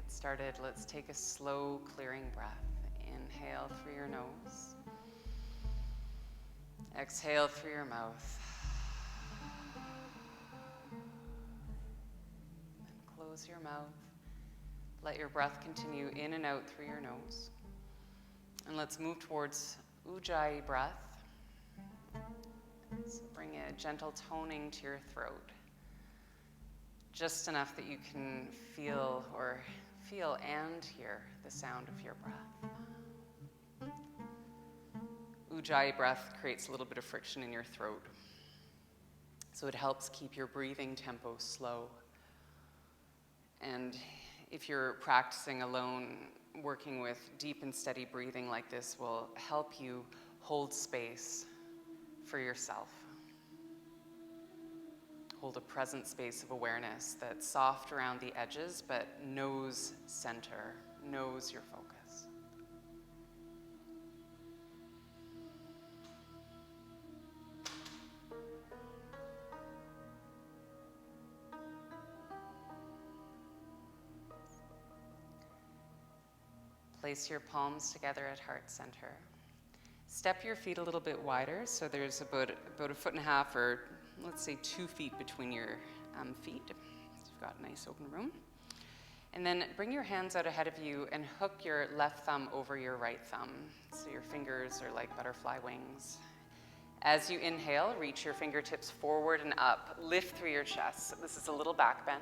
get started, let's take a slow clearing breath. Inhale through your nose. Exhale through your mouth. And close your mouth. Let your breath continue in and out through your nose. And let's move towards Ujjayi breath. So bring a gentle toning to your throat. Just enough that you can feel and hear the sound of your breath. Ujjayi breath creates a little bit of friction in your throat. So it helps keep your breathing tempo slow. And if you're practicing alone, working with deep and steady breathing like this will help you hold space for yourself. Hold a present space of awareness that's soft around the edges, but knows center, knows your focus. Place your palms together at heart center. Step your feet a little bit wider, so there's about a foot and a half, or let's say 2 feet between your feet. So you've got a nice open room. And then bring your hands out ahead of you and hook your left thumb over your right thumb. So your fingers are like butterfly wings. As you inhale, reach your fingertips forward and up. Lift through your chest. So this is a little back bend.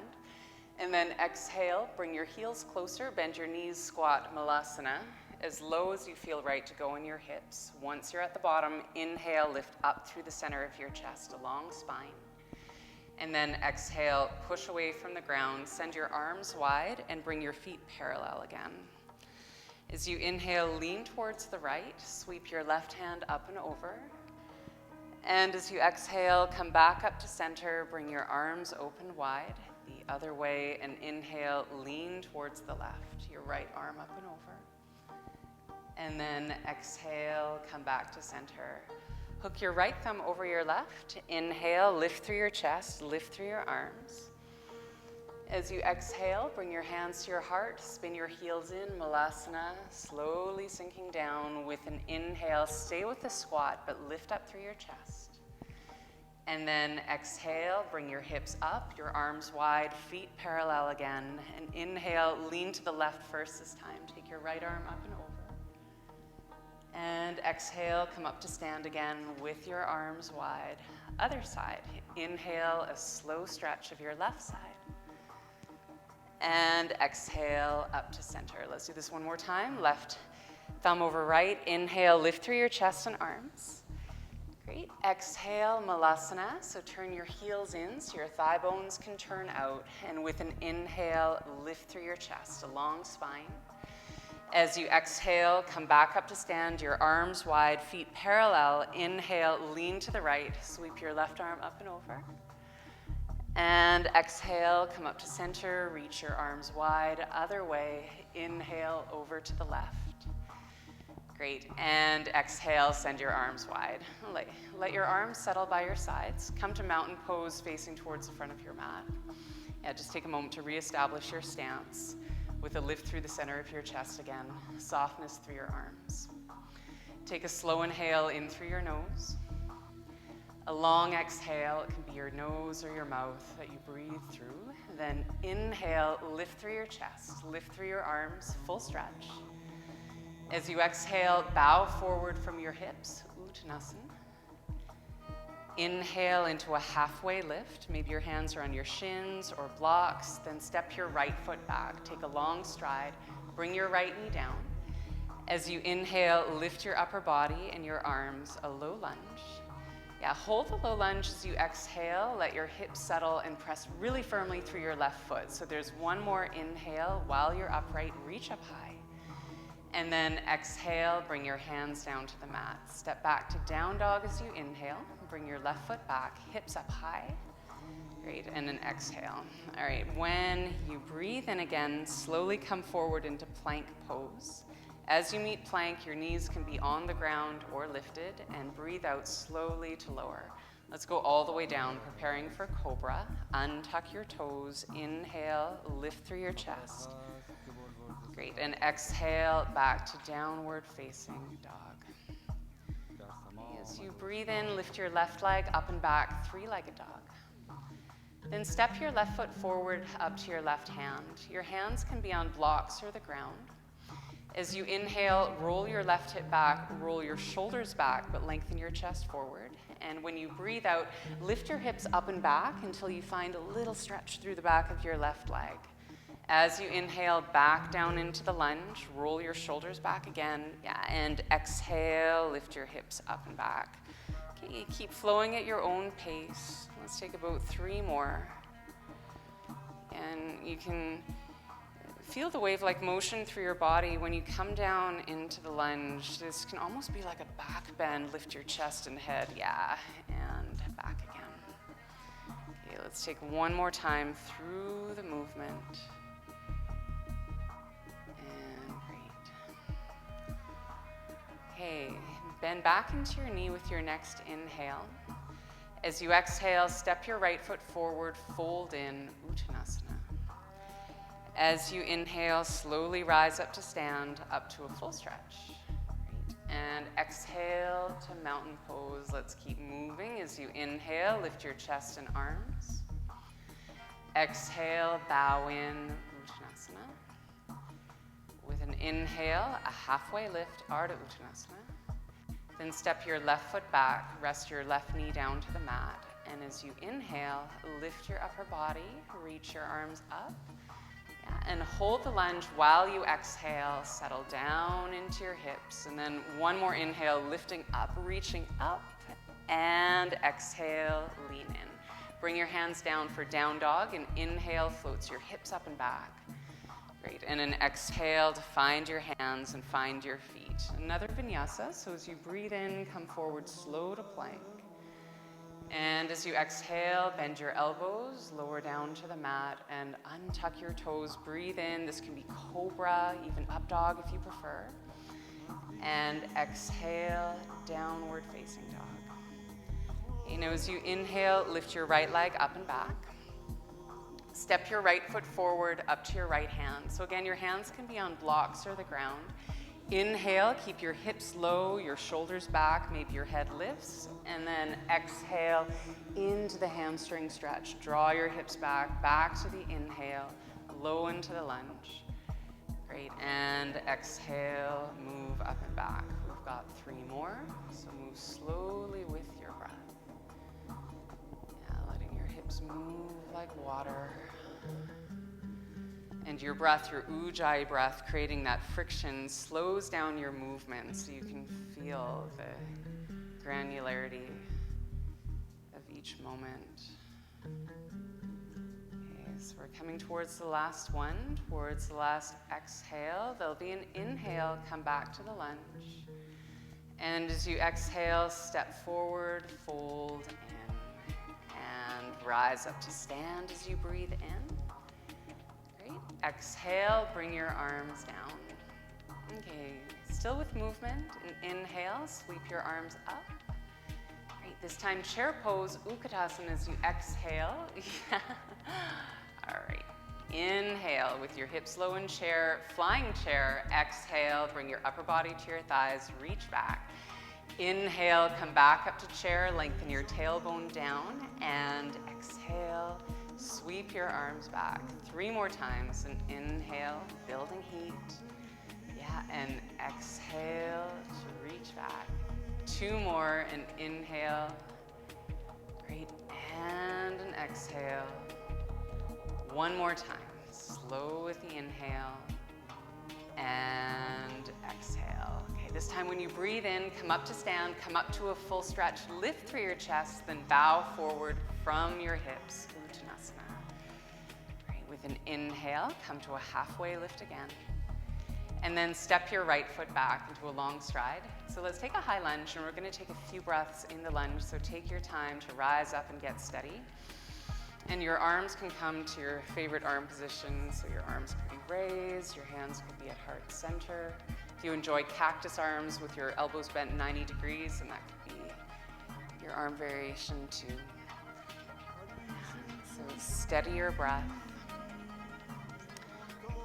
And then exhale, bring your heels closer, bend your knees, squat Malasana, as low as you feel right to go in your hips. Once you're at the bottom, inhale, lift up through the center of your chest, a long spine. And then exhale, push away from the ground, send your arms wide, and bring your feet parallel again. As you inhale, lean towards the right, sweep your left hand up and over. And as you exhale, come back up to center, bring your arms open wide, the other way, and inhale, lean towards the left, your right arm up and over. And then exhale, come back to center. Hook your right thumb over your left. Inhale, lift through your chest, lift through your arms. As you exhale, bring your hands to your heart, spin your heels in, Malasana, slowly sinking down. With an inhale, stay with the squat, but lift up through your chest. And then exhale, bring your hips up, your arms wide, feet parallel again. And inhale, lean to the left first this time. Take your right arm up and over. And exhale, come up to stand again with your arms wide. Other side. Inhale, a slow stretch of your left side. And exhale, up to center. Let's do this one more time. Left thumb over right. Inhale, lift through your chest and arms. Great. Exhale, Malasana. So turn your heels in so your thigh bones can turn out. And with an inhale, lift through your chest, a long spine. As you exhale, come back up to stand, your arms wide, feet parallel. Inhale, lean to the right, sweep your left arm up and over. And exhale, come up to center, reach your arms wide, other way. Inhale, over to the left. Great. And exhale, send your arms wide. Let your arms settle by your sides. Come to mountain pose facing towards the front of your mat. Yeah, just take a moment to reestablish your stance with a lift through the center of your chest again, softness through your arms. Take a slow inhale in through your nose. A long exhale, it can be your nose or your mouth that you breathe through. Then inhale, lift through your chest, lift through your arms, full stretch. As you exhale, bow forward from your hips, Uttanasana. Inhale into a halfway lift. Maybe your hands are on your shins or blocks. Then step your right foot back. Take a long stride. Bring your right knee down. As you inhale, lift your upper body and your arms, a low lunge. Yeah, hold the low lunge as you exhale. Let your hips settle and press really firmly through your left foot. So there's one more inhale while you're upright. Reach up high. And then exhale, bring your hands down to the mat. Step back to down dog as you inhale. Bring your left foot back, hips up high. Great, and then exhale. All right, when you breathe in again, slowly come forward into plank pose. As you meet plank, your knees can be on the ground or lifted, and breathe out slowly to lower. Let's go all the way down, preparing for cobra. Untuck your toes, inhale, lift through your chest. Great, and exhale back to downward facing dog. As you breathe in, lift your left leg up and back, three-legged dog. Then step your left foot forward up to your left hand. Your hands can be on blocks or the ground. As you inhale, roll your left hip back, roll your shoulders back, but lengthen your chest forward. And when you breathe out, lift your hips up and back until you find a little stretch through the back of your left leg. As you inhale, back down into the lunge, roll your shoulders back again, and exhale, lift your hips up and back. Okay, keep flowing at your own pace. Let's take about 3 more. And you can feel the wave-like motion through your body when you come down into the lunge. This can almost be like a back bend. Lift your chest and head, and back again. Okay, let's take 1 more time through the movement. And great. Okay, bend back into your knee with your next inhale. As you exhale, step your right foot forward, fold in, Uttanasana. As you inhale, slowly rise up to stand, up to a full stretch. Great. And exhale to mountain pose. Let's keep moving. As you inhale, lift your chest and arms. Exhale, bow in, Uttanasana. With an inhale, a halfway lift, Ardha Uttanasana. Then step your left foot back, rest your left knee down to the mat. And as you inhale, lift your upper body, reach your arms up. And hold the lunge while you exhale, settle down into your hips. And then 1 more inhale, lifting up, reaching up, and exhale, lean in. Bring your hands down for down dog, and inhale floats your hips up and back. Great, and an exhale to find your hands and find your feet. Another vinyasa, so as you breathe in, come forward slow to plank. And as you exhale, bend your elbows, lower down to the mat, and untuck your toes. Breathe in. This can be cobra, even up dog if you prefer. And exhale, downward facing dog. You know, as you inhale, lift your right leg up and back. Step your right foot forward up to your right hand. So again, your hands can be on blocks or the ground. Inhale, keep your hips low, your shoulders back, maybe your head lifts, and then exhale into the hamstring stretch. Draw your hips back to the inhale, low into the lunge. Great, and exhale, move up and back. We've got 3 more, so move slowly with your breath. Letting your hips move like water. And your breath, your ujjayi breath, creating that friction, slows down your movement so you can feel the granularity of each moment. Okay, so we're coming towards the last one, towards the last exhale. There'll be an inhale, come back to the lunge. And as you exhale, step forward, fold in, and rise up to stand as you breathe in. Exhale, bring your arms down. Okay, still with movement. An inhale, sweep your arms up. Great, this time chair pose, Uttanasana as you exhale. All right, inhale with your hips low in chair, flying chair. Exhale, bring your upper body to your thighs, reach back. Inhale, come back up to chair, lengthen your tailbone down, and exhale. Sweep your arms back 3 more times. And inhale, building heat. And exhale to reach back. 2 more, and inhale. Great, and an exhale. 1 more time. Slow with the inhale. And exhale. Okay, this time when you breathe in, come up to stand, come up to a full stretch, lift through your chest, then bow forward from your hips. Uttanasana. Great. With an inhale, come to a halfway lift again. And then step your right foot back into a long stride. So let's take a high lunge, and we're going to take a few breaths in the lunge. So take your time to rise up and get steady. And your arms can come to your favorite arm position. So your arms could be raised, your hands could be at heart center. If you enjoy cactus arms with your elbows bent 90 degrees, then that could be Your arm variation too. So steady your breath.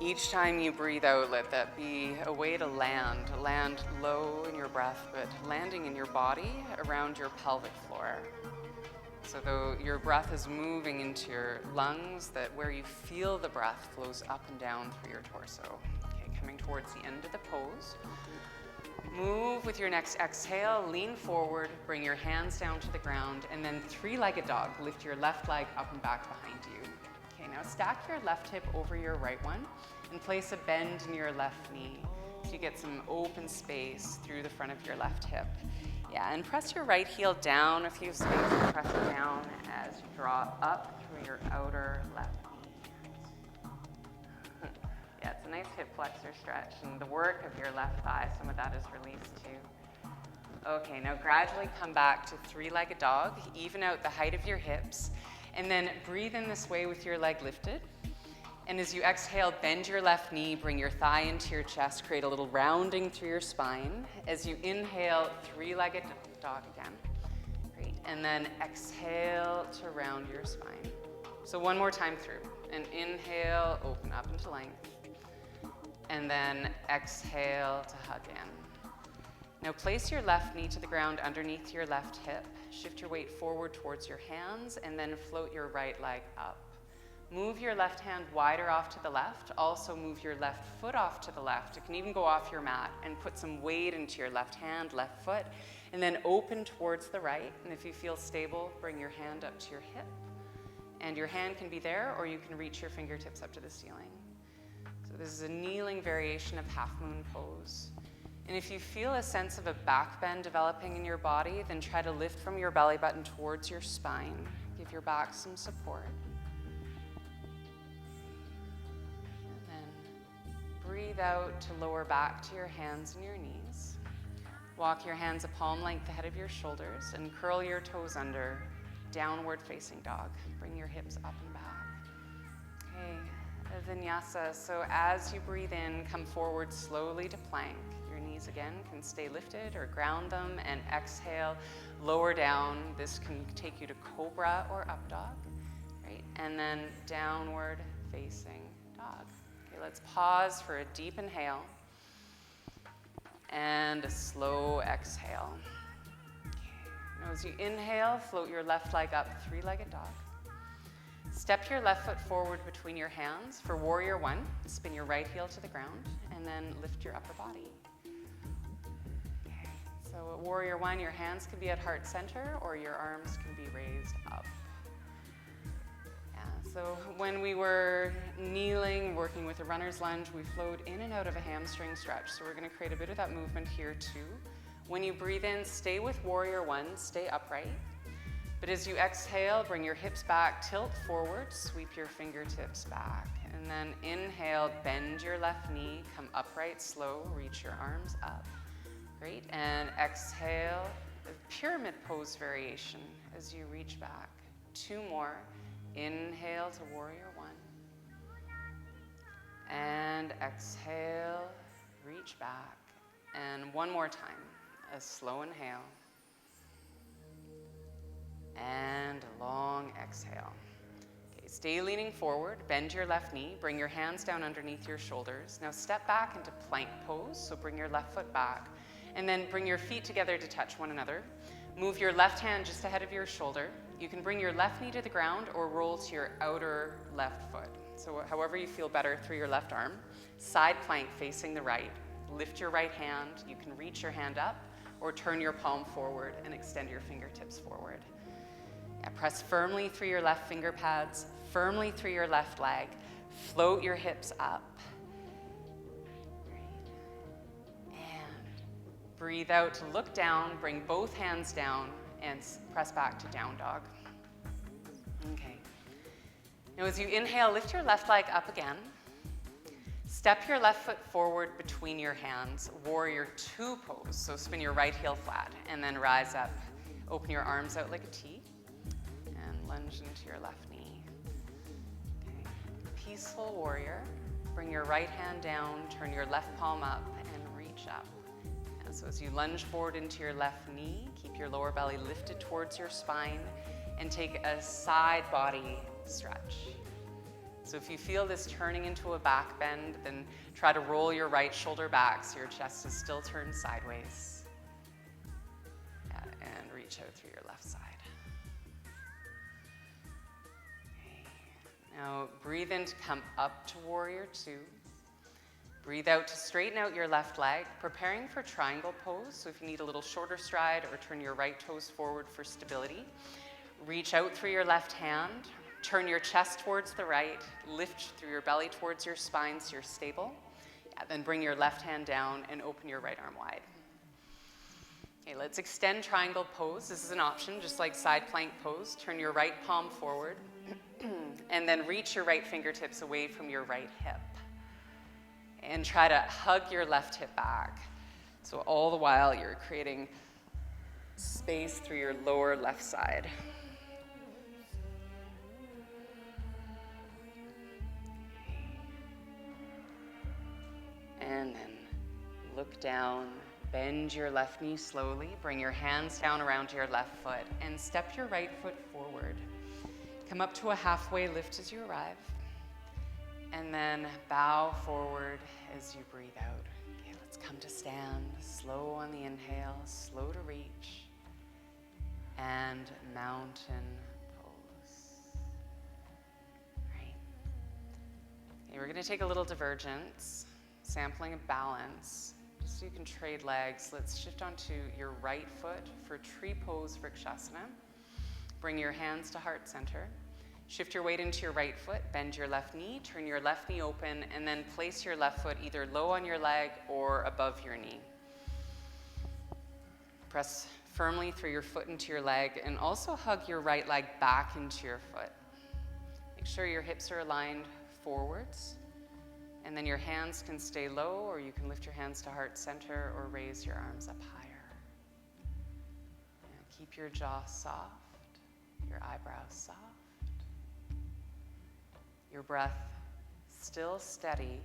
Each time you breathe out, let that be a way to land low in your breath, but landing in your body around your pelvic floor. So though your breath is moving into your lungs, that where you feel the breath flows up and down through your torso. Okay, coming towards the end of the pose. Move with your next exhale, lean forward, bring your hands down to the ground, and then three-legged dog. Lift your left leg up and back behind you. Okay, now stack your left hip over your right one and place a bend in your left knee so you get some open space through the front of your left hip. Yeah, and press your right heel down a few spaces, press it down as you draw up through your outer left knee. Yeah, it's a nice hip flexor stretch, and the work of your left thigh, some of that is released too. Okay, now gradually come back to three-legged dog, even out the height of your hips, and then breathe in this way with your leg lifted. And as you exhale, bend your left knee, bring your thigh into your chest, create a little rounding through your spine. As you inhale, three-legged dog again. Great. And then exhale to round your spine. So one more time through. And inhale, open up into length. And then exhale to hug in. Now place your left knee to the ground underneath your left hip. Shift your weight forward towards your hands, and then float your right leg up. Move your left hand wider off to the left. Also move your left foot off to the left. It can even go off your mat, and put some weight into your left hand, left foot, and then open towards the right. And if you feel stable, bring your hand up to your hip. And your hand can be there, or you can reach your fingertips up to the ceiling. So this is a kneeling variation of half moon pose. And if you feel a sense of a back bend developing in your body, then try to lift from your belly button towards your spine. Give your back some support. Breathe out to lower back to your hands and your knees. Walk your hands a palm length ahead of your shoulders and curl your toes under, downward facing dog. Bring your hips up and back. Okay, vinyasa. So as you breathe in, come forward slowly to plank. Your knees again can stay lifted or ground them, and exhale, lower down. This can take you to cobra or up dog, right? And then downward facing dog. Let's pause for a deep inhale and a slow exhale. Now as you inhale, float your left leg up, three-legged dog. Step your left foot forward between your hands. For warrior one, spin your right heel to the ground and then lift your upper body. Okay. So at warrior one, your hands can be at heart center or your arms can be raised up. So when we were kneeling, working with a runner's lunge, we flowed in and out of a hamstring stretch. So we're going to create a bit of that movement here too. When you breathe in, stay with warrior one, stay upright. But as you exhale, bring your hips back, tilt forward, sweep your fingertips back. And then inhale, bend your left knee, come upright, slow, reach your arms up. Great. And exhale, the pyramid pose variation as you reach back. Two more. Inhale to warrior one. And exhale, reach back. And one more time, a slow inhale. And a long exhale. Okay, stay leaning forward, bend your left knee, bring your hands down underneath your shoulders. Now step back into plank pose, so bring your left foot back. And then bring your feet together to touch one another. Move your left hand just ahead of your shoulder. You can bring your left knee to the ground or roll to your outer left foot. So however you feel better through your left arm. Side plank facing the right. Lift your right hand. You can reach your hand up or turn your palm forward and extend your fingertips forward. Yeah, press firmly through your left finger pads, firmly through your left leg. Float your hips up. Breathe out to look down, bring both hands down, and press back to down dog. Okay. Now as you inhale, lift your left leg up again. Step your left foot forward between your hands, warrior two pose. So spin your right heel flat, and then rise up. Open your arms out like a T, and lunge into your left knee. Okay. Peaceful warrior. Bring your right hand down, turn your left palm up, and reach up. So as you lunge forward into your left knee, keep your lower belly lifted towards your spine and take a side body stretch. So if you feel this turning into a back bend, then try to roll your right shoulder back so your chest is still turned sideways. Yeah, and reach out through your left side. Okay. Now breathe in to come up to warrior two. Breathe out to straighten out your left leg, preparing for triangle pose. So if you need a little shorter stride or turn your right toes forward for stability, reach out through your left hand. Turn your chest towards the right, lift through your belly towards your spine so you're stable. Yeah, then bring your left hand down and open your right arm wide. Okay, let's extend triangle pose. This is an option, just like side plank pose. Turn your right palm forward and then reach your right fingertips away from your right hip. And try to hug your left hip back. So all the while you're creating space through your lower left side. And then look down, bend your left knee slowly, bring your hands down around your left foot, and step your right foot forward. Come up to a halfway lift as you arrive, and then bow forward as you breathe out. Okay, let's come to stand, slow on the inhale, slow to reach, and mountain pose. Right. Okay, we're gonna take a little divergence. Sampling a balance, just so you can trade legs. Let's shift onto your right foot for tree pose Vrikshasana. Bring your hands to heart center. Shift your weight into your right foot, bend your left knee, turn your left knee open, and then place your left foot either low on your leg or above your knee. Press firmly through your foot into your leg and also hug your right leg back into your foot. Make sure your hips are aligned forwards. And then your hands can stay low, or you can lift your hands to heart center or raise your arms up higher. And keep your jaw soft, your eyebrows soft. Your breath still steady.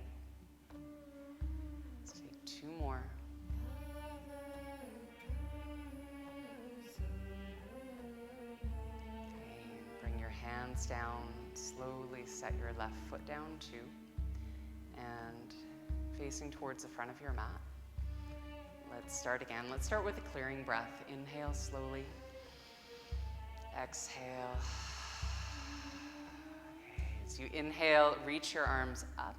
Let's take two more. Okay, bring your hands down. Slowly set your left foot down too. And facing towards the front of your mat. Let's start again. Let's start with a clearing breath. Inhale slowly. Exhale. Okay. As you inhale, reach your arms up.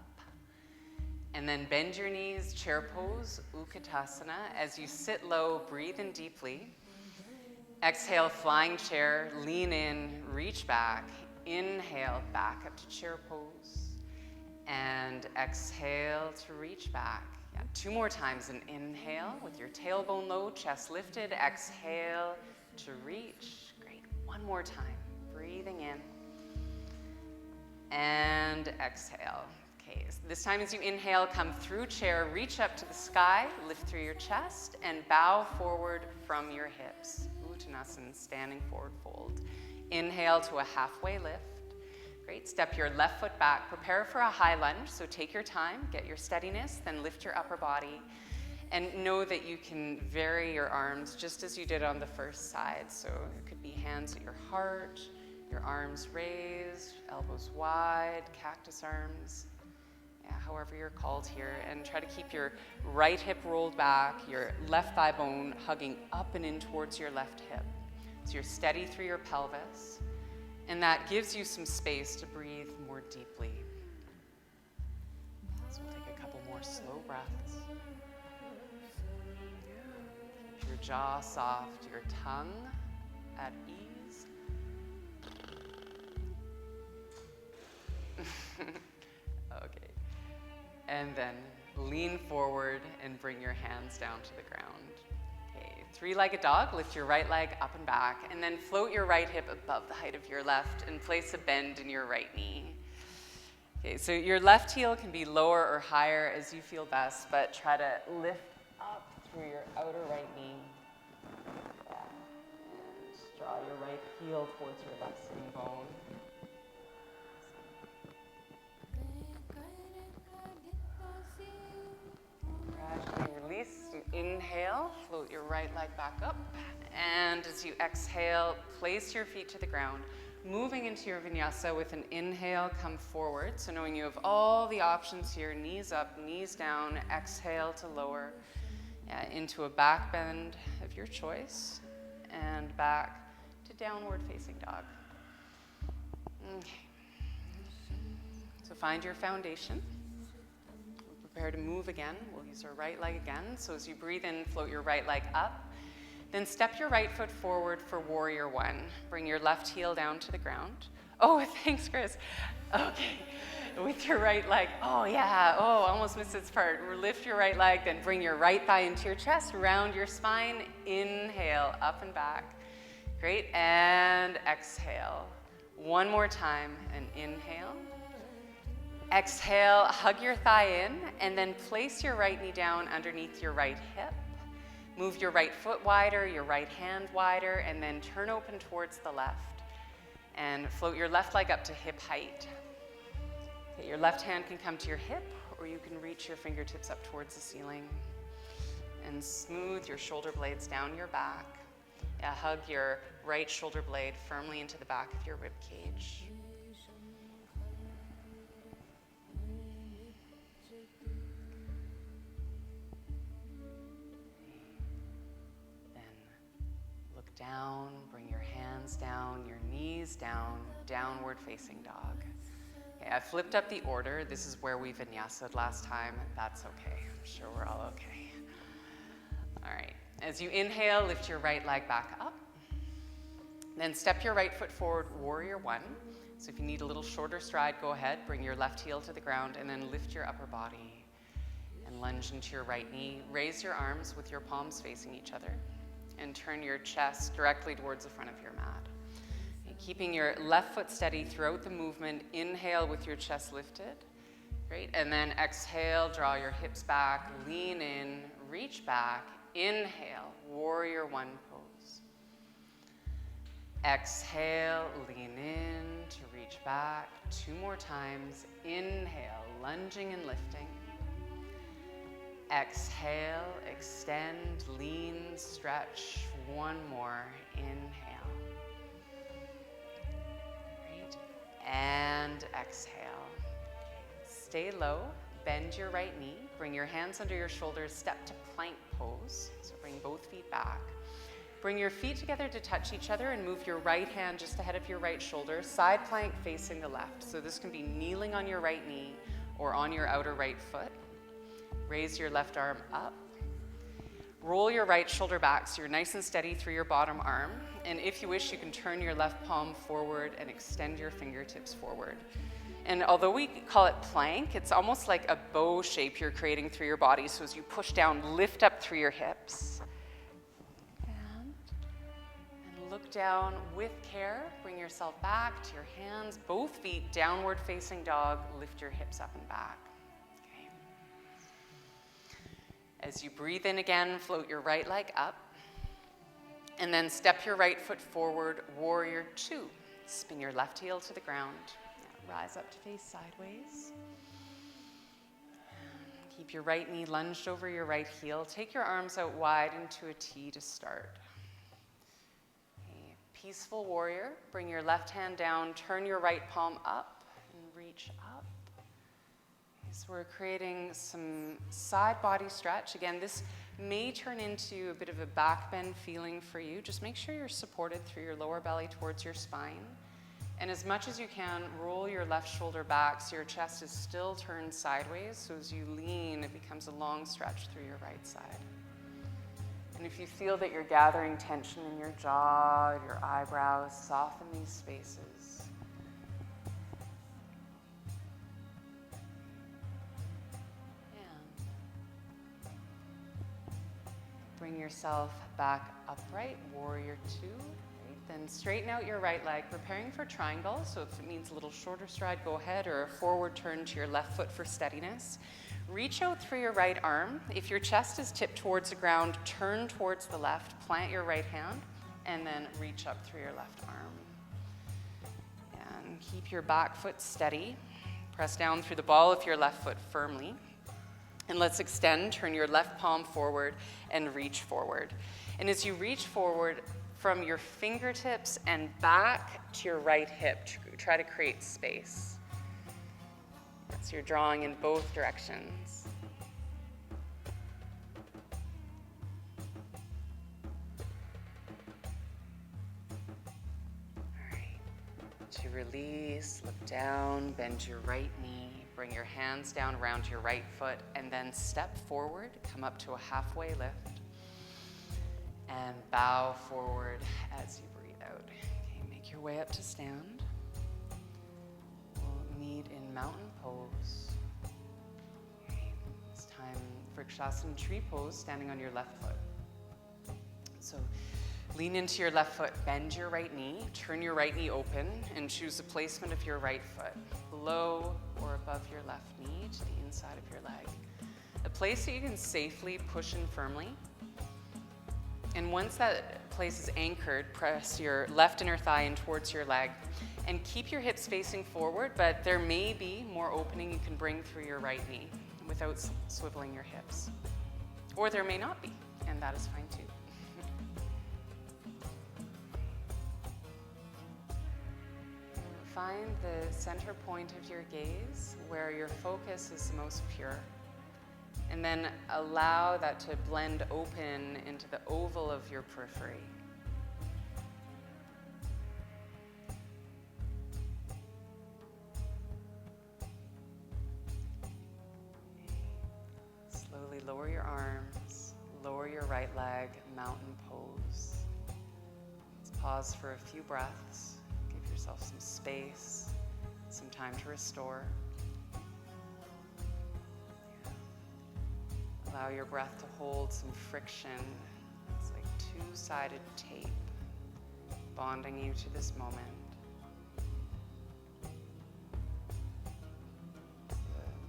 And then bend your knees, chair pose, Utkatasana. As you sit low, breathe in deeply. Exhale, flying chair, lean in, reach back. Inhale, back up to chair pose. And exhale to reach back. Yeah, two more times. An inhale with your tailbone low, chest lifted. Exhale to reach. Great. One more time. Breathing in. And exhale. Okay, so this time as you inhale, come through chair, reach up to the sky, lift through your chest, and bow forward from your hips. Uttanasana, standing forward fold. Inhale to a halfway lift. Great, step your left foot back, prepare for a high lunge, so take your time, get your steadiness, then lift your upper body, and know that you can vary your arms just as you did on the first side. So it could be hands at your heart, your arms raised, elbows wide, cactus arms, yeah, however you're called here, and try to keep your right hip rolled back, your left thigh bone hugging up and in towards your left hip. So you're steady through your pelvis. And that gives you some space to breathe more deeply. So we'll take a couple more slow breaths. Keep your jaw soft, your tongue at ease. Okay. And then lean forward and bring your hands down to the ground. Three-legged dog, lift your right leg up and back, and then float your right hip above the height of your left and place a bend in your right knee. Okay, so your left heel can be lower or higher as you feel best, but try to lift up through your outer right knee. Yeah. And draw your right heel towards your left sitting bone. Gradually release. You inhale. right leg back up. And as you exhale, place your feet to the ground. Moving into your vinyasa with an inhale, come forward. So knowing you have all the options here, knees up, knees down, exhale to lower into a back bend of your choice and back to downward facing dog. Okay. So find your foundation. We'll prepare to move again. We'll use our right leg again. So as you breathe in, float your right leg up. Then step your right foot forward for warrior one. Bring your left heel down to the ground. Oh, thanks, Chris. Okay, with your right leg. Oh, yeah. Oh, almost missed this part. Lift your right leg, then bring your right thigh into your chest, round your spine. Inhale, up and back. Great, and exhale. One more time, and inhale. Exhale, hug your thigh in, and then place your right knee down underneath your right hip. Move your right foot wider, your right hand wider, and then turn open towards the left. And float your left leg up to hip height. Okay, your left hand can come to your hip, or you can reach your fingertips up towards the ceiling. And smooth your shoulder blades down your back. Hug your right shoulder blade firmly into the back of your rib cage. Down, bring your hands down, your knees down, downward facing dog. Okay, I flipped up the order. This is where we vinyasa'd last time. That's okay. I'm sure we're all okay. All right. As you inhale, lift your right leg back up. Then step your right foot forward, warrior one. So if you need a little shorter stride, go ahead. Bring your left heel to the ground and then lift your upper body and lunge into your right knee. Raise your arms with your palms facing each other. And turn your chest directly towards the front of your mat. And keeping your left foot steady throughout the movement, inhale with your chest lifted. Great, and then exhale, draw your hips back, lean in, reach back, inhale, warrior one pose. Exhale, lean in to reach back, 2 more times. Inhale, lunging and lifting. Exhale, extend, lean, stretch. 1 more. Inhale. Great. And exhale. Stay low. Bend your right knee. Bring your hands under your shoulders. Step to plank pose. So bring both feet back. Bring your feet together to touch each other and move your right hand just ahead of your right shoulder. Side plank facing the left. So this can be kneeling on your right knee or on your outer right foot. Raise your left arm up. Roll your right shoulder back so you're nice and steady through your bottom arm. And if you wish, you can turn your left palm forward and extend your fingertips forward. And although we call it plank, it's almost like a bow shape you're creating through your body. So as you push down, lift up through your hips. And look down with care. Bring yourself back to your hands, both feet, downward facing dog. Lift your hips up and back. As you breathe in again, float your right leg up. And then step your right foot forward, warrior two. Spin your left heel to the ground. Now rise up to face sideways. Keep your right knee lunged over your right heel. Take your arms out wide into a T to start. Peaceful warrior. Bring your left hand down, turn your right palm up, and reach up. So we're creating some side body stretch. Again, this may turn into a bit of a back bend feeling for you. Just make sure you're supported through your lower belly towards your spine. And as much as you can, roll your left shoulder back so your chest is still turned sideways. So as you lean, it becomes a long stretch through your right side. And if you feel that you're gathering tension in your jaw, your eyebrows, soften these spaces. Bring yourself back upright, warrior two. Right? Then straighten out your right leg, preparing for triangle. So if it means a little shorter stride, go ahead, or a forward turn to your left foot for steadiness. Reach out through your right arm. If your chest is tipped towards the ground, turn towards the left, plant your right hand, and then reach up through your left arm. And keep your back foot steady. Press down through the ball of your left foot firmly. And let's extend, turn your left palm forward and reach forward. And as you reach forward from your fingertips and back to your right hip, try to create space. So you're drawing in both directions. All right. To release, look down, bend your right knee, bring your hands down around your right foot, and then step forward, come up to a halfway lift. And bow forward as you breathe out. Okay, make your way up to stand. We'll meet in mountain pose. Okay, it's time for Vrikshasana tree pose, standing on your left foot. So lean into your left foot, bend your right knee, turn your right knee open, and choose the placement of your right foot, below or above your left knee to the inside of your leg. A place that you can safely push in firmly. And once that place is anchored, press your left inner thigh in towards your leg and keep your hips facing forward, but there may be more opening you can bring through your right knee without swiveling your hips. Or there may not be, and that is fine too. Find the center point of your gaze where your focus is the most pure. And then allow that to blend open into the oval of your periphery. Slowly lower your arms, lower your right leg, mountain pose. Let's pause for a few breaths. Give yourself some space, some time to restore. Allow your breath to hold some friction. It's like two-sided tape bonding you to this moment. The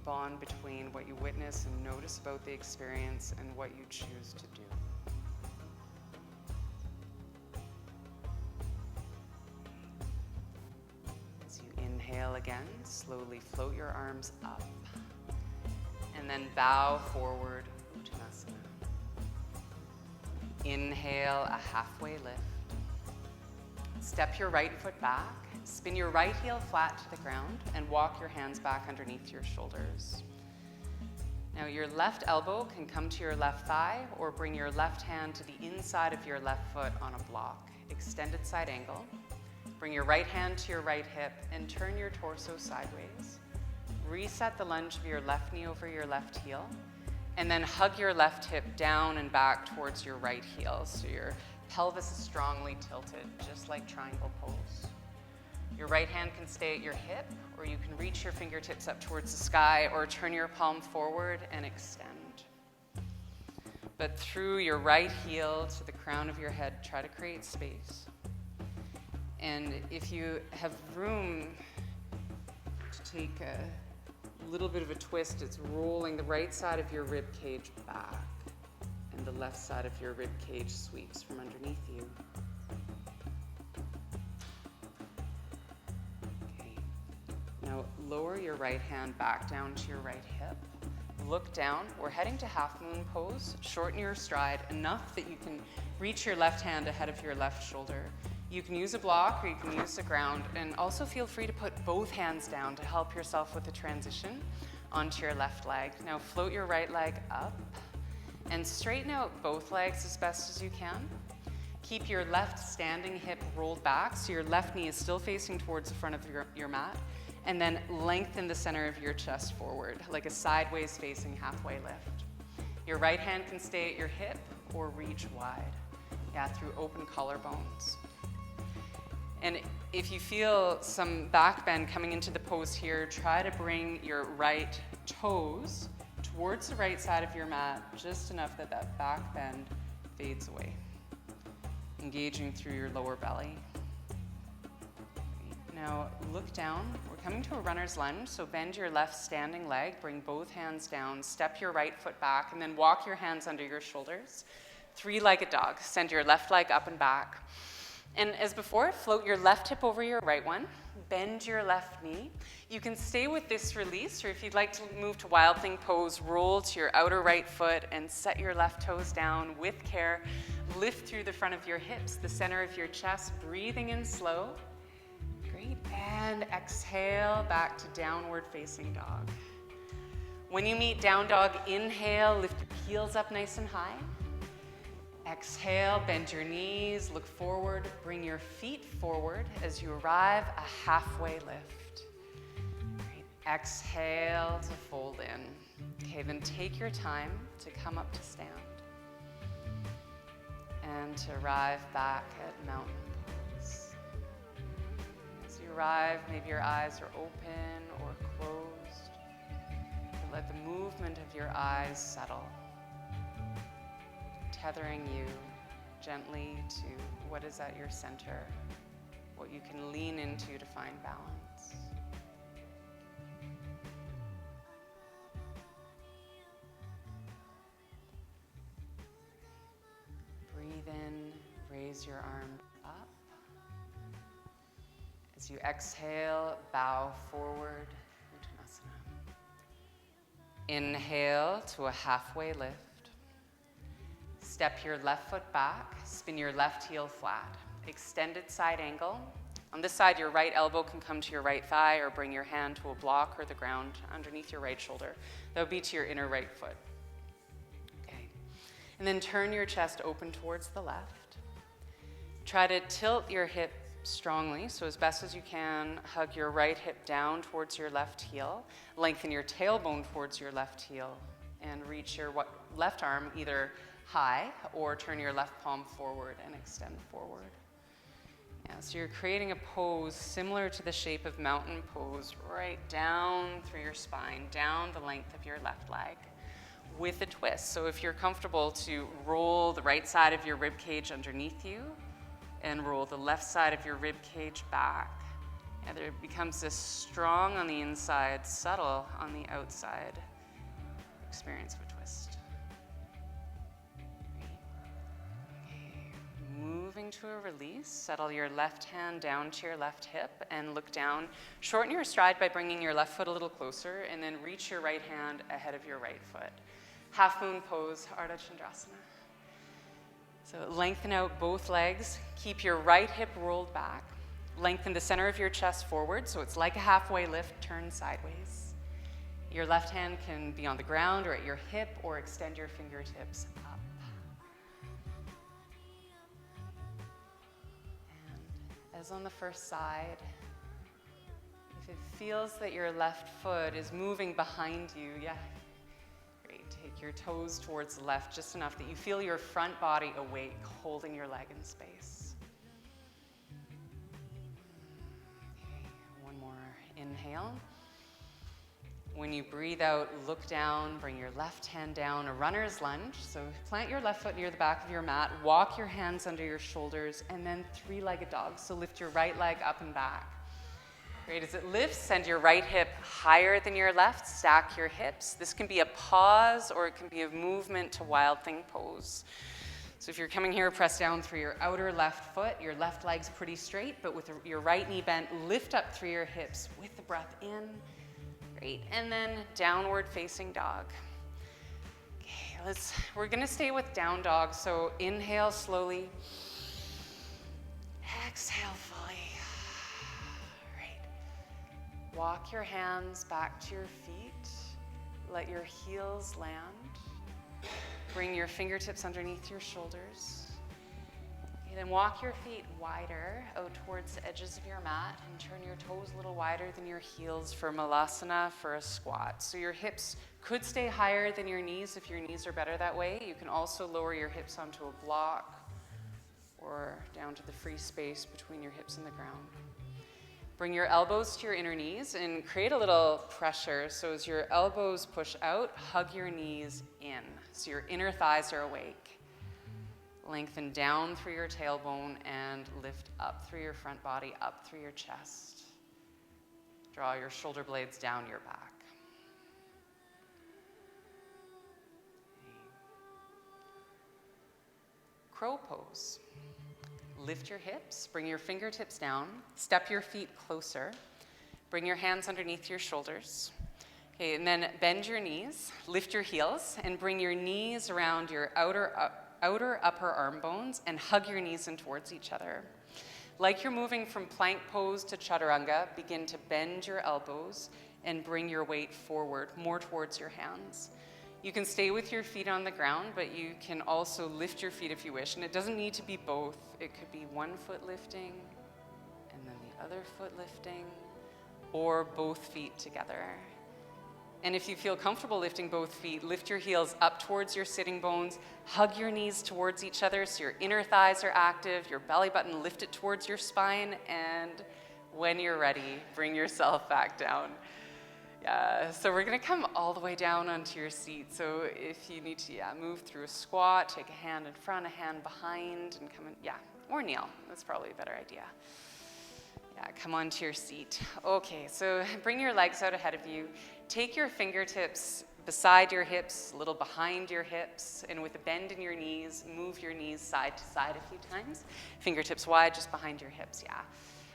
bond between what you witness and notice about the experience and what you choose to do. As you inhale again, slowly float your arms up and then bow forward. Inhale, a halfway lift. Step your right foot back, spin your right heel flat to the ground, and walk your hands back underneath your shoulders. Now your left elbow can come to your left thigh or bring your left hand to the inside of your left foot on a block. Extended side angle. Bring your right hand to your right hip and turn your torso sideways. Reset the lunge of your left knee over your left heel. And then hug your left hip down and back towards your right heel. So your pelvis is strongly tilted, just like triangle pose. Your right hand can stay at your hip, or you can reach your fingertips up towards the sky, or turn your palm forward and extend. But through your right heel to the crown of your head, try to create space. And if you have room to take a little bit of a twist, it's rolling the right side of your rib cage back and the left side of your rib cage sweeps from underneath you. Okay. Now lower your right hand back down to your right hip. Look down. We're heading to half moon pose. Shorten your stride enough that you can reach your left hand ahead of your left shoulder. You can use a block or you can use the ground, and also feel free to put both hands down to help yourself with the transition onto your left leg. Now float your right leg up and straighten out both legs as best as you can. Keep your left standing hip rolled back so your left knee is still facing towards the front of your mat, and then lengthen the center of your chest forward like a sideways facing halfway lift. Your right hand can stay at your hip or reach wide, through open collarbones. And if you feel some back bend coming into the pose here, try to bring your right toes towards the right side of your mat, just enough that that back bend fades away, engaging through your lower belly. Now look down. We're coming to a runner's lunge, so bend your left standing leg, bring both hands down, step your right foot back, and then walk your hands under your shoulders. Three-legged dog. Send your left leg up and back. And as before, float your left hip over your right one. Bend your left knee. You can stay with this release, or if you'd like to move to Wild Thing pose, roll to your outer right foot and set your left toes down with care. Lift through the front of your hips, the center of your chest, breathing in slow. Great, and exhale back to downward facing dog. When you meet down dog, inhale, lift your heels up nice and high. Exhale, bend your knees, look forward, bring your feet forward as you arrive a halfway lift. Great. Exhale to fold in. Okay, then take your time to come up to stand and to arrive back at mountain pose. As you arrive, maybe your eyes are open or closed. Let the movement of your eyes settle, tethering you gently to what is at your center, what you can lean into to find balance. Breathe in, raise your arm up. As you exhale, bow forward, Uttanasana. Inhale to a halfway lift. Step your left foot back, spin your left heel flat. Extended side angle. On this side, your right elbow can come to your right thigh or bring your hand to a block or the ground underneath your right shoulder. That would be to your inner right foot. Okay. And then turn your chest open towards the left. Try to tilt your hip strongly, so as best as you can, hug your right hip down towards your left heel. Lengthen your tailbone towards your left heel and reach your left arm either high or turn your left palm forward and extend forward. Yeah, so you're creating a pose similar to the shape of mountain pose, right down through your spine, down the length of your left leg with a twist. So if you're comfortable to roll the right side of your rib cage underneath you and roll the left side of your rib cage back, and there becomes this strong on the inside, subtle on the outside experience of a twist. Moving to a release, settle your left hand down to your left hip and look down. Shorten your stride by bringing your left foot a little closer and then reach your right hand ahead of your right foot. Half moon pose, Ardha Chandrasana. So lengthen out both legs. Keep your right hip rolled back. Lengthen the center of your chest forward so it's like a halfway lift, turn sideways. Your left hand can be on the ground or at your hip or extend your fingertips up. As on the first side, if it feels that your left foot is moving behind you, yeah, great. Take your toes towards the left just enough that you feel your front body awake, holding your leg in space. Okay, one more inhale. When you breathe out, look down, bring your left hand down, a runner's lunge. So plant your left foot near the back of your mat, walk your hands under your shoulders, and then three-legged dog. So lift your right leg up and back. Great, as it lifts, send your right hip higher than your left, stack your hips. This can be a pause or it can be a movement to Wild Thing pose. So if you're coming here, press down through your outer left foot, your left leg's pretty straight, but with your right knee bent, lift up through your hips with the breath in. Great, and then downward facing dog. Okay, we're gonna stay with down dog, so inhale slowly, exhale fully. Right. Walk your hands back to your feet, let your heels land. Bring your fingertips underneath your shoulders. Okay, then walk your feet wider out towards the edges of your mat and turn your toes a little wider than your heels for Malasana for a squat. So your hips could stay higher than your knees if your knees are better that way. You can also lower your hips onto a block or down to the free space between your hips and the ground. Bring your elbows to your inner knees and create a little pressure. So as your elbows push out, hug your knees in. So your inner thighs are awake. Lengthen down through your tailbone and lift up through your front body, up through your chest. Draw your shoulder blades down your back. Crow pose. lift your hips, bring your fingertips down, step your feet closer, bring your hands underneath your shoulders. Okay, and then bend your knees, lift your heels, and bring your knees around your outer upper arm bones and hug your knees in towards each other. Like you're moving from plank pose to chaturanga, begin to bend your elbows and bring your weight forward, more towards your hands. You can stay with your feet on the ground, but you can also lift your feet if you wish. And it doesn't need to be both. It could be one foot lifting and then the other foot lifting, or both feet together. And if you feel comfortable lifting both feet, lift your heels up towards your sitting bones, hug your knees towards each other so your inner thighs are active, your belly button lift it towards your spine, and when you're ready, bring yourself back down. So we're gonna come all the way down onto your seat. So if you need to, move through a squat, take a hand in front, a hand behind, and come in, or kneel. That's probably a better idea. Come onto your seat. Okay, so bring your legs out ahead of you. Take your fingertips beside your hips, a little behind your hips, and with a bend in your knees, move your knees side to side a few times. Fingertips wide, just behind your hips,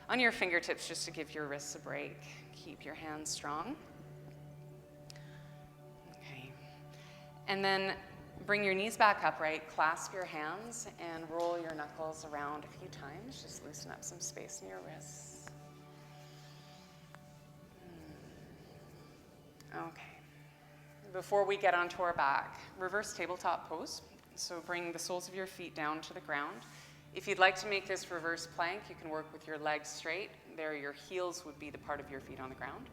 On your fingertips, just to give your wrists a break. Keep your hands strong. Okay. And then bring your knees back upright, clasp your hands, and roll your knuckles around a few times. Just loosen up some space in your wrists. Okay. Before we get onto our back, reverse tabletop pose. So bring the soles of your feet down to the ground. If you'd like to make this reverse plank, you can work with your legs straight. There, your heels would be the part of your feet on the ground.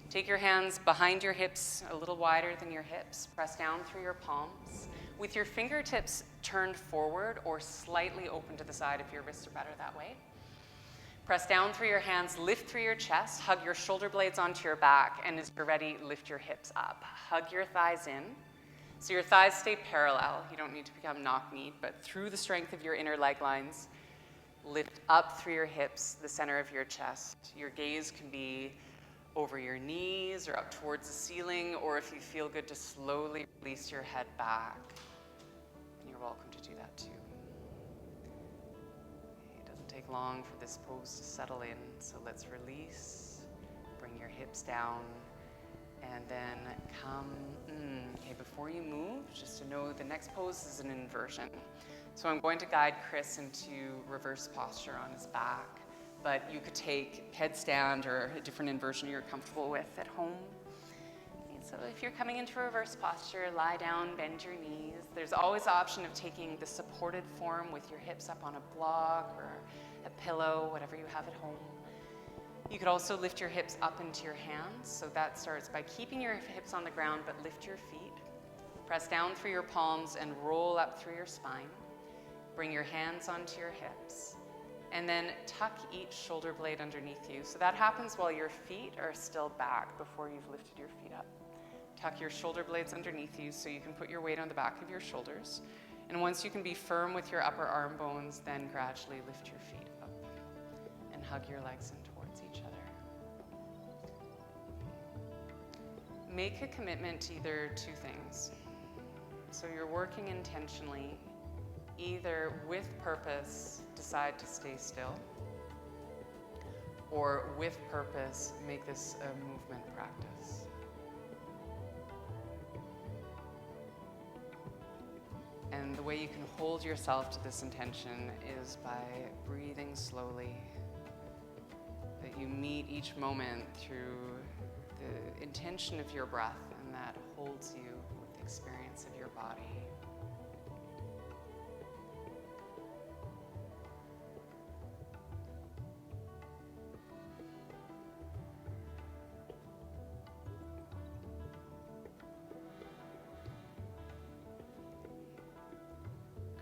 Take your hands behind your hips, a little wider than your hips. Press down through your palms. With your fingertips turned forward or slightly open to the side if your wrists are better that way. Press down through your hands, lift through your chest, hug your shoulder blades onto your back, and as you're ready, lift your hips up. Hug your thighs in. So your thighs stay parallel. You don't need to become knock-kneed, but through the strength of your inner leg lines, lift up through your hips, the center of your chest. Your gaze can be over your knees or up towards the ceiling, or if you feel good, to slowly release your head back. And you're welcome to do that too. Take long for this pose to settle in, so let's release, bring your hips down, and then come, okay, before you move, just to know the next pose is an inversion. So I'm going to guide Chris into reverse posture on his back, but you could take headstand or a different inversion you're comfortable with at home. So if you're coming into reverse posture, lie down, bend your knees. There's always the option of taking the supported form with your hips up on a block or a pillow, whatever you have at home. You could also lift your hips up into your hands. So that starts by keeping your hips on the ground, but lift your feet. Press down through your palms and roll up through your spine. Bring your hands onto your hips. And then tuck each shoulder blade underneath you. So that happens while your feet are still back before you've lifted your feet up. Tuck your shoulder blades underneath you so you can put your weight on the back of your shoulders. And once you can be firm with your upper arm bones, then gradually lift your feet up and hug your legs in towards each other. Make a commitment to either two things. So you're working intentionally, either with purpose, decide to stay still, or with purpose, make this a movement practice. And the way you can hold yourself to this intention is by breathing slowly, that you meet each moment through the intention of your breath, and that holds you with the experience of your body.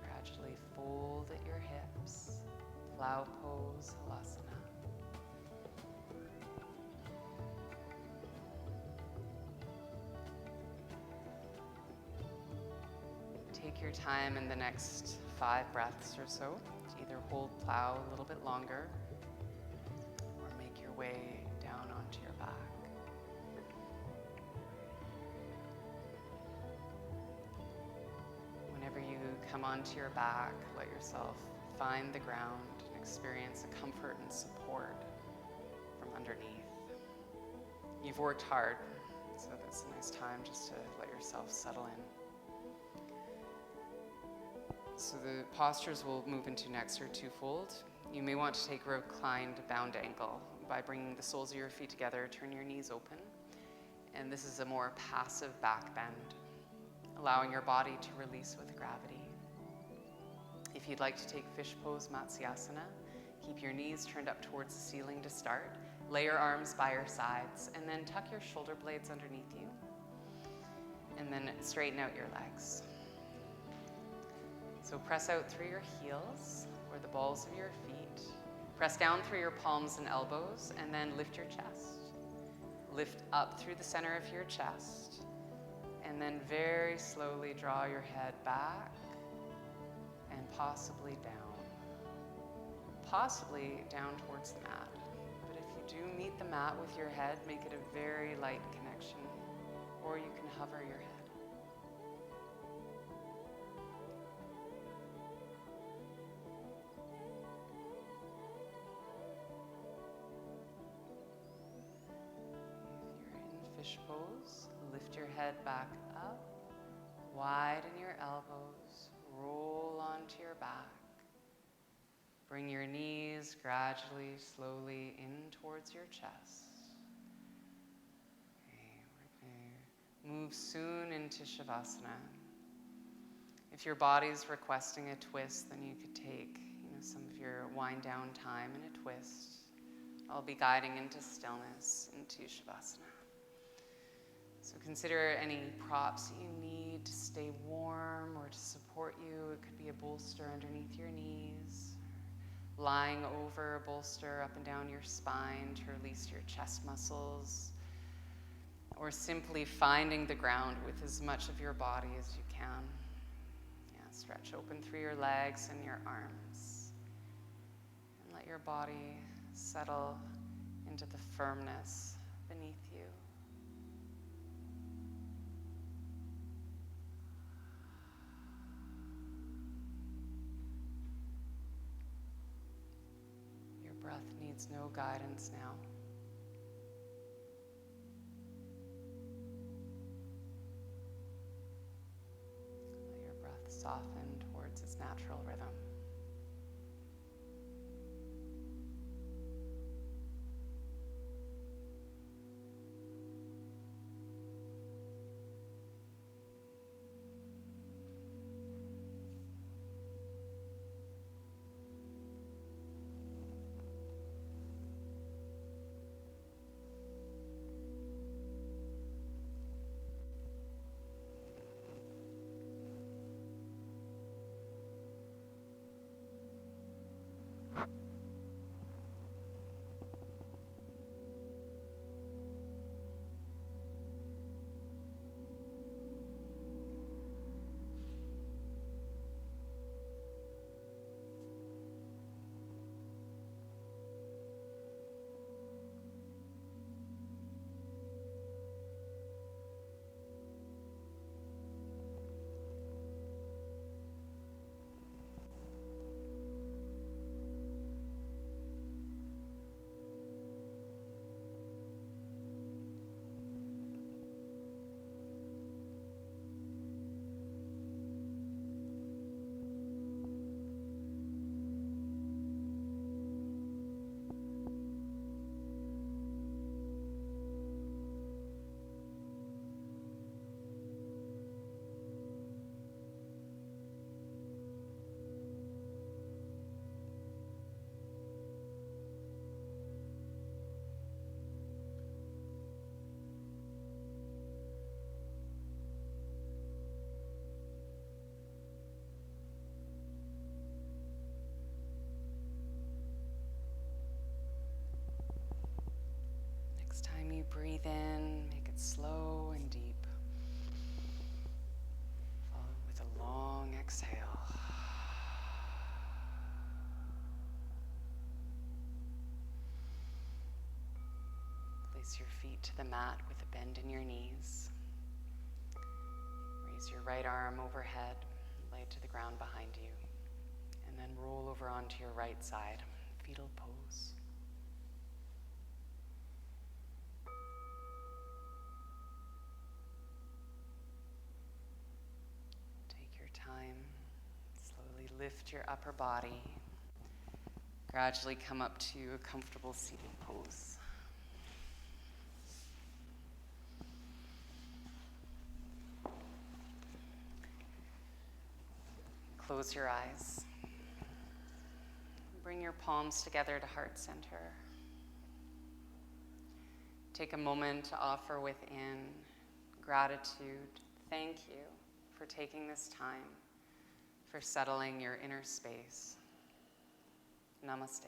Gradually fold at your hips, plow pose, Savasana. Take your time in the next 5 breaths or so to either hold plow a little bit longer or make your way down onto your back. Whenever you come onto your back, let yourself find the ground and experience the comfort and support from underneath. You've worked hard, so that's a nice time just to let yourself settle in. So the postures we'll move into next are twofold. You may want to take a reclined bound angle by bringing the soles of your feet together, turn your knees open. And this is a more passive back bend, allowing your body to release with gravity. If you'd like to take fish pose Matsyasana, keep your knees turned up towards the ceiling to start. Lay your arms by your sides, and then tuck your shoulder blades underneath you. And then straighten out your legs. So press out through your heels, or the balls of your feet. Press down through your palms and elbows, and then lift your chest. Lift up through the center of your chest, and then very slowly draw your head back, and possibly down towards the mat. But if you do meet the mat with your head, make it a very light connection, or you can hover your head. If you're in fish pose, lift your head back up, widen your elbows, roll onto your back. Bring your knees gradually, slowly in towards your chest. Okay, we're going to move soon into Savasana. If your body's requesting a twist, then you could take some of your wind down time in a twist. I'll be guiding into stillness, into Savasana. So consider any props that you need to stay warm or to support you. It could be a bolster underneath your knees, lying over a bolster up and down your spine to release your chest muscles, or simply finding the ground with as much of your body as you can. Yeah, stretch open through your legs and your arms, and let your body settle into the firmness beneath you. Breath needs no guidance now. Let your breath soften towards its natural rhythm. Next time you breathe in, make it slow and deep. Follow with a long exhale. Place your feet to the mat with a bend in your knees. Raise your right arm overhead, lay it to the ground behind you. And then roll over onto your right side, fetal pose. Take your time. Slowly lift your upper body. Gradually come up to a comfortable seated pose. Close your eyes. Bring your palms together to heart center. Take a moment to offer within gratitude. Thank you for taking this time, for settling your inner space. Namaste.